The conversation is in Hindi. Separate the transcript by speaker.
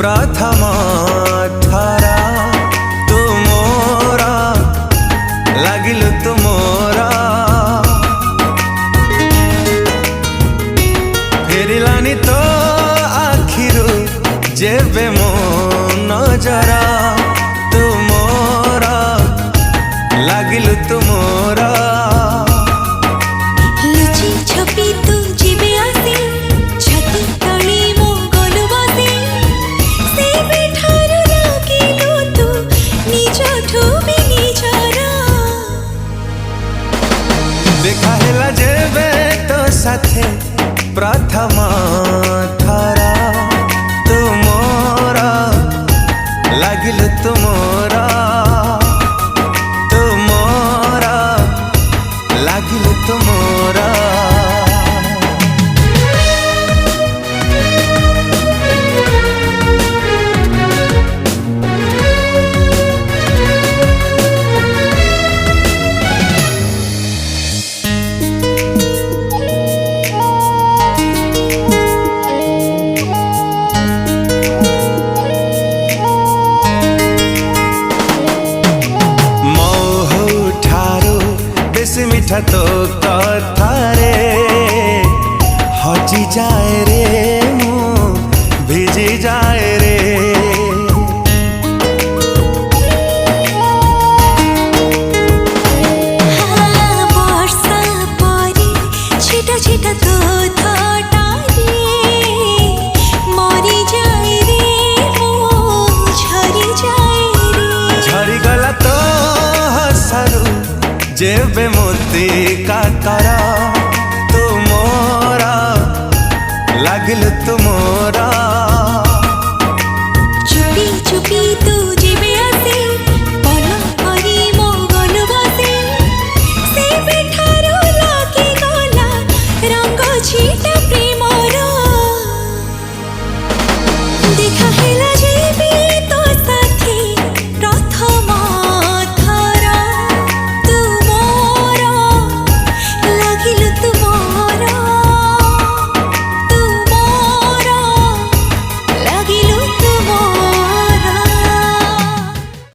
Speaker 1: प्रथम थर तू मोरा लागिलु तू मोरा फेरिलानी तो आखिरु जेबे मो नजरा तू मोरा लागिलु तू मोरा
Speaker 2: लुचि छपी तू जीवे आसे छाती तले मो गलु बसे से बेठारु लागिलु तू निजठु भी निजरा
Speaker 1: देखा हेला जेबे तो साथे प्रथम थरा तू मोरा लागिलु तू मोरा तू मोरा लागिलु तू मोरा मिठा तो कथा रे हजी जाए रे मु भिजी जाए रे
Speaker 2: वर्षा परी छिटा छिटा तो थटा रे मरी जाए रे मु झरी जाए रे
Speaker 1: झरी गला तो हसरू जेबे मोती काकरा तू मोरा लागिलु तू मोरा
Speaker 2: चुपी चुपी तू जीवे आसे पल करी मो गलु बसे से बेठारु लागी गला रंग छिटा